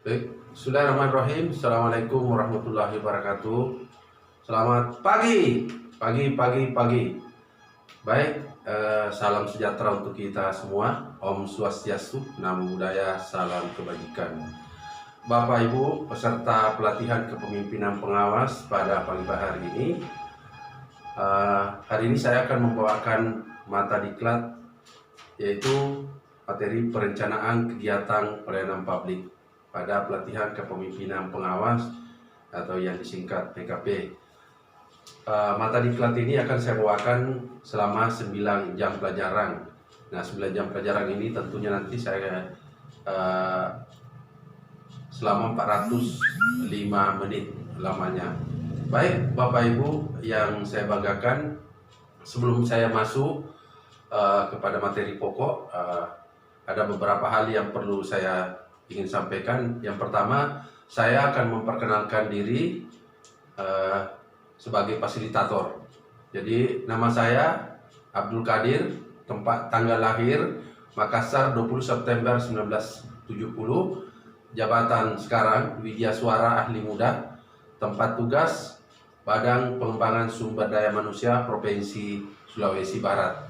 Baik, Bismillahirrahmanirrahim. Assalamualaikum warahmatullahi wabarakatuh. Selamat pagi, pagi. Baik, salam sejahtera untuk kita semua. Om Swastiastu, Namo Buddhaya, salam kebajikan. Bapak Ibu peserta pelatihan kepemimpinan pengawas pada pagi hari ini. Hari ini saya akan membawakan mata diklat, yaitu materi perencanaan kegiatan pelayanan publik pada pelatihan kepemimpinan pengawas atau yang disingkat PKP. Mata diklat ini akan saya bawakan selama 9 jam pelajaran. Nah, 9 jam pelajaran ini tentunya nanti saya selama 405 menit lamanya. Baik, Bapak Ibu yang saya banggakan, sebelum saya masuk kepada materi pokok, ada beberapa hal yang perlu saya ingin sampaikan. Yang pertama, saya akan memperkenalkan diri sebagai fasilitator. Jadi nama saya Abdul Qadir, tempat tanggal lahir Makassar 20 September 1970, jabatan sekarang Widya Suara Ahli Muda, tempat tugas Badan Pengembangan Sumber Daya Manusia Provinsi Sulawesi Barat.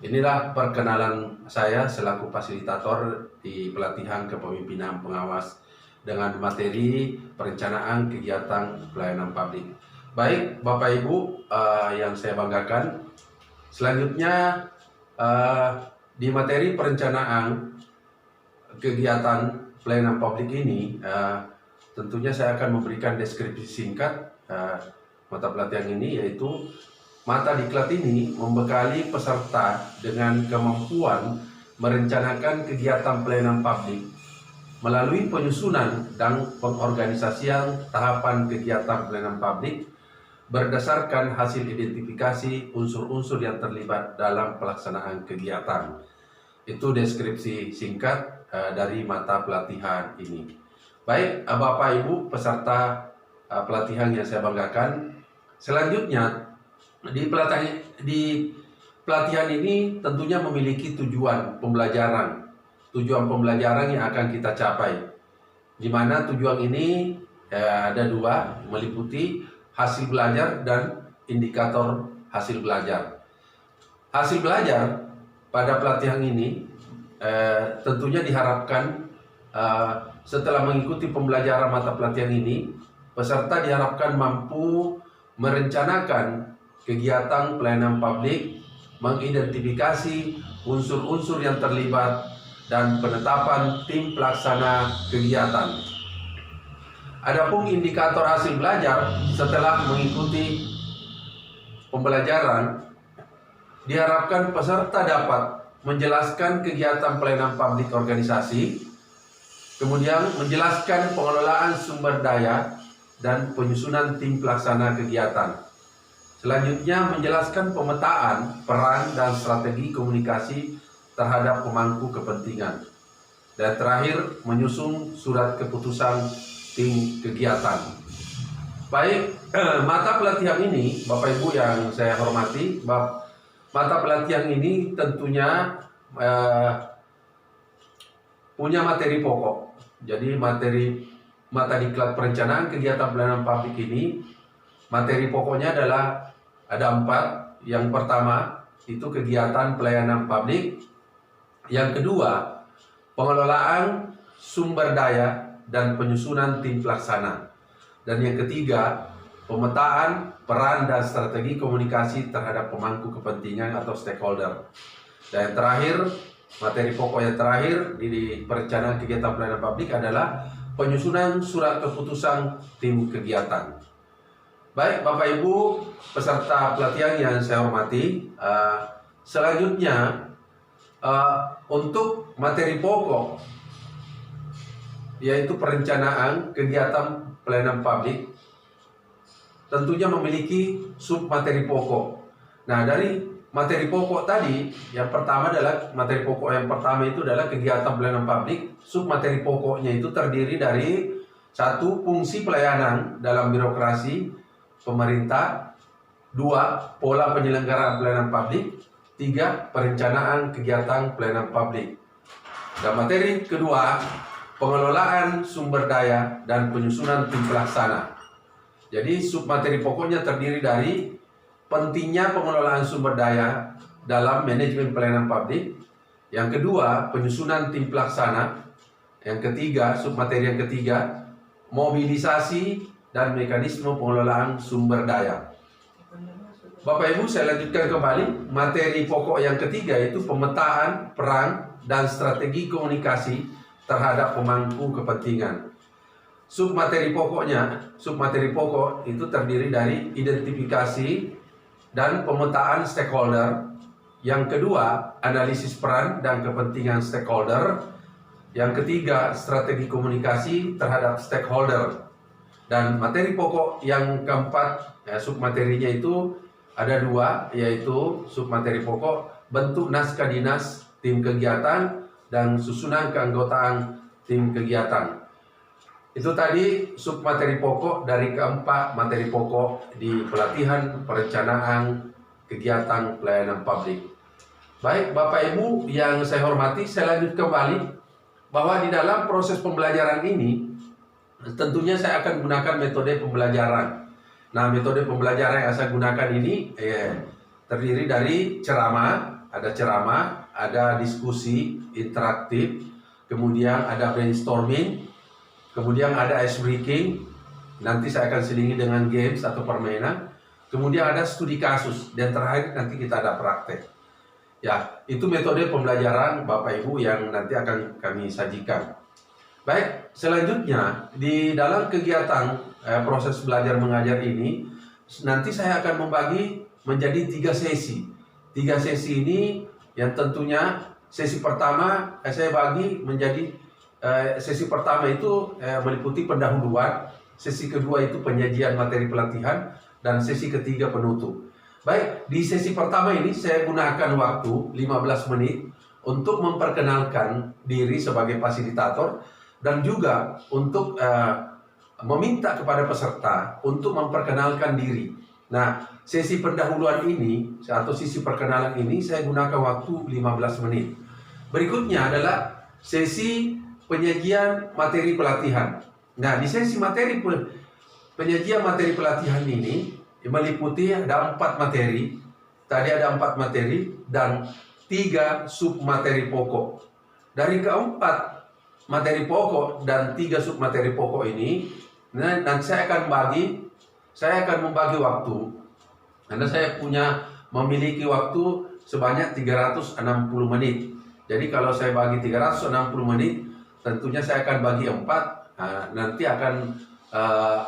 Inilah perkenalan saya selaku fasilitator di pelatihan kepemimpinan pengawas dengan materi perencanaan kegiatan pelayanan publik. Baik, Bapak Ibu yang saya banggakan, selanjutnya di materi perencanaan kegiatan pelayanan publik ini, tentunya saya akan memberikan deskripsi singkat mata pelatihan ini, yaitu mata diklat ini membekali peserta dengan kemampuan merencanakan kegiatan pelayanan publik melalui penyusunan dan pengorganisasian tahapan kegiatan pelayanan publik berdasarkan hasil identifikasi unsur-unsur yang terlibat dalam pelaksanaan kegiatan. Itu deskripsi singkat dari mata pelatihan ini. Baik, Bapak Ibu peserta pelatihan yang saya banggakan, selanjutnya di pelatihan ini tentunya memiliki tujuan pembelajaran yang akan kita capai, di mana tujuan ini ada dua, meliputi hasil belajar dan indikator hasil belajar. Hasil belajar pada pelatihan ini tentunya diharapkan setelah mengikuti pembelajaran mata pelatihan ini, peserta diharapkan mampu merencanakan kegiatan pelayanan publik, mengidentifikasi unsur-unsur yang terlibat, dan penetapan tim pelaksana kegiatan. Adapun indikator hasil belajar setelah mengikuti pembelajaran, diharapkan peserta dapat menjelaskan kegiatan pelayanan publik organisasi, kemudian menjelaskan pengelolaan sumber daya dan penyusunan tim pelaksana kegiatan. Selanjutnya menjelaskan pemetaan, peran, dan strategi komunikasi terhadap pemangku kepentingan. Dan terakhir, menyusun surat keputusan tim kegiatan. Baik, mata pelatihan ini, Bapak Ibu yang saya hormati, mata pelatihan ini tentunya punya materi pokok. Jadi mata diklat perencanaan kegiatan pelayanan publik ini, materi pokoknya adalah ada 4. Yang pertama itu kegiatan pelayanan publik, yang kedua pengelolaan sumber daya dan penyusunan tim pelaksana, dan yang ketiga pemetaan peran dan strategi komunikasi terhadap pemangku kepentingan atau stakeholder, dan yang terakhir materi pokok yang terakhir di perencanaan kegiatan pelayanan publik adalah penyusunan surat keputusan tim kegiatan. Baik, Bapak Ibu peserta pelatihan yang saya hormati, selanjutnya untuk materi pokok, yaitu perencanaan kegiatan pelayanan publik, tentunya memiliki sub materi pokok. Nah, dari materi pokok tadi, yang pertama adalah materi pokok yang pertama itu adalah kegiatan pelayanan publik. Sub materi pokoknya itu terdiri dari 1. Fungsi pelayanan dalam birokrasi pemerintah, 2. Pola penyelenggaraan pelayanan publik, 3. Perencanaan kegiatan pelayanan publik. Dan materi kedua pengelolaan sumber daya, dan penyusunan tim pelaksana. Jadi submateri pokoknya terdiri dari pentingnya pengelolaan sumber daya dalam manajemen pelayanan publik. Yang kedua, penyusunan tim pelaksana. Yang ketiga, submateri yang ketiga, mobilisasi dan mekanisme pengelolaan sumber daya. Bapak Ibu, saya lanjutkan kembali. Materi pokok yang ketiga itu pemetaan peran dan strategi komunikasi terhadap pemangku kepentingan. Submateri pokok itu terdiri dari identifikasi dan pemetaan stakeholder. Yang kedua, analisis peran dan kepentingan stakeholder. Yang ketiga, strategi komunikasi terhadap stakeholder. Dan materi pokok yang keempat, submaterinya itu ada dua, yaitu submateri pokok bentuk naskah dinas tim kegiatan dan susunan keanggotaan tim kegiatan. Itu tadi submateri pokok dari keempat materi pokok di pelatihan perencanaan kegiatan pelayanan publik. Baik Bapak Ibu yang saya hormati, saya lanjut kembali bahwa di dalam proses pembelajaran ini tentunya saya akan gunakan metode pembelajaran. Nah, metode pembelajaran yang saya gunakan ini terdiri dari ceramah, ada diskusi interaktif, kemudian ada brainstorming, kemudian ada ice breaking, nanti saya akan selingi dengan games atau permainan, kemudian ada studi kasus, dan terakhir nanti kita ada praktek. Ya, itu metode pembelajaran Bapak Ibu yang nanti akan kami sajikan. Baik, selanjutnya di dalam kegiatan proses belajar mengajar ini, nanti saya akan membagi menjadi 3 sesi. 3 sesi ini yang tentunya sesi pertama saya bagi menjadi sesi pertama itu meliputi pendahuluan, sesi kedua itu penyajian materi pelatihan, dan sesi ketiga penutup. Baik, di sesi pertama ini saya gunakan waktu 15 menit untuk memperkenalkan diri sebagai fasilitator dan juga untuk meminta kepada peserta untuk memperkenalkan diri. Nah, sesi pendahuluan ini atau sesi perkenalan ini saya gunakan waktu 15 menit. Berikutnya adalah sesi penyajian materi pelatihan. Nah, di sesi penyajian materi pelatihan ini meliputi ada 4 materi. Tadi ada 4 materi dan 3 submateri pokok. Dari keempat materi pokok dan 3 submateri pokok ini, nanti saya akan membagi waktu, karena saya memiliki waktu sebanyak 360 menit. Jadi kalau saya bagi 360 menit, tentunya saya akan bagi 4. Nanti akan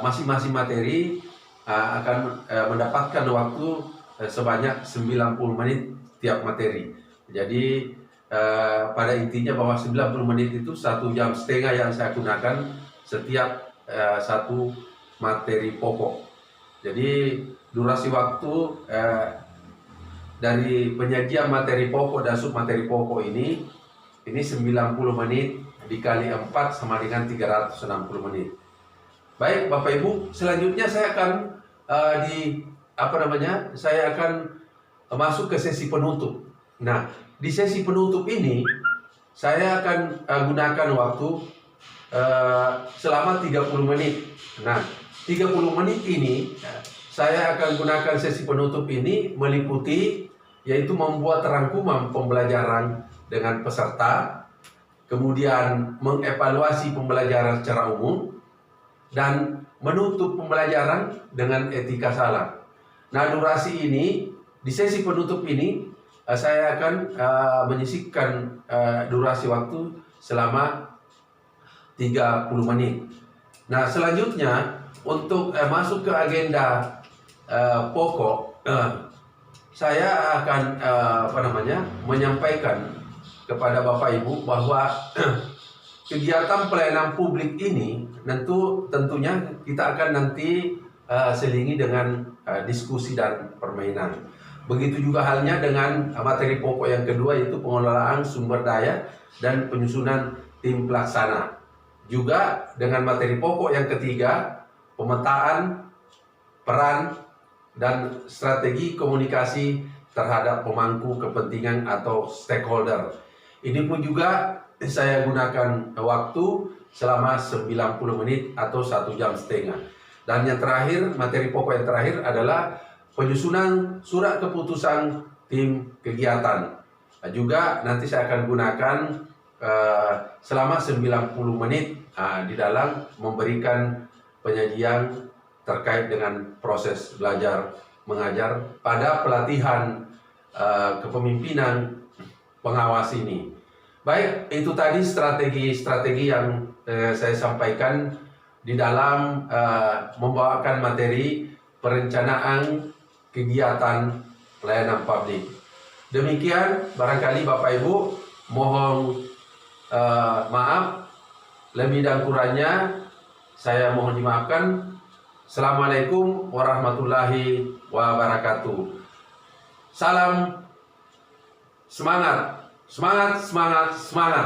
masing-masing materi akan mendapatkan waktu sebanyak 90 menit tiap materi. Jadi pada intinya bahwa 90 menit itu 1,5 jam yang saya gunakan setiap satu materi pokok. Jadi durasi waktu dari penyajian materi pokok dan submateri pokok ini 90 menit dikali 4 sama dengan 360 menit. Baik Bapak Ibu, selanjutnya saya akan saya akan masuk ke sesi penutup. Nah, di sesi penutup ini saya akan gunakan waktu selama 30 menit. Nah, 30 menit ini saya akan gunakan sesi penutup ini meliputi yaitu membuat rangkuman pembelajaran dengan peserta, kemudian mengevaluasi pembelajaran secara umum, dan menutup pembelajaran dengan etika salah. Nah, durasi ini di sesi penutup ini saya akan menyisihkan durasi waktu selama 30 menit. Nah, selanjutnya untuk masuk ke agenda pokok, saya akan menyampaikan kepada Bapak Ibu bahwa kegiatan pelayanan publik ini tentunya kita akan nanti selingi dengan diskusi dan permainan. Begitu juga halnya dengan materi pokok yang kedua, yaitu pengelolaan sumber daya dan penyusunan tim pelaksana. Juga dengan materi pokok yang ketiga, pemetaan peran dan strategi komunikasi terhadap pemangku kepentingan atau stakeholder. Ini pun juga saya gunakan waktu selama 90 menit atau 1,5 jam. Dan yang terakhir, materi pokok yang terakhir adalah penyusunan surat keputusan tim kegiatan. Juga nanti saya akan gunakan selama 90 menit di dalam memberikan penyajian terkait dengan proses belajar mengajar pada pelatihan kepemimpinan pengawas ini. Baik, itu tadi strategi-strategi yang saya sampaikan di dalam membawakan materi perencanaan kegiatan pelayanan publik. Demikian, barangkali Bapak Ibu, mohon maaf lebih dan kurangnya, saya mohon dimaafkan. Assalamualaikum warahmatullahi wabarakatuh. Salam semangat, semangat, semangat, semangat.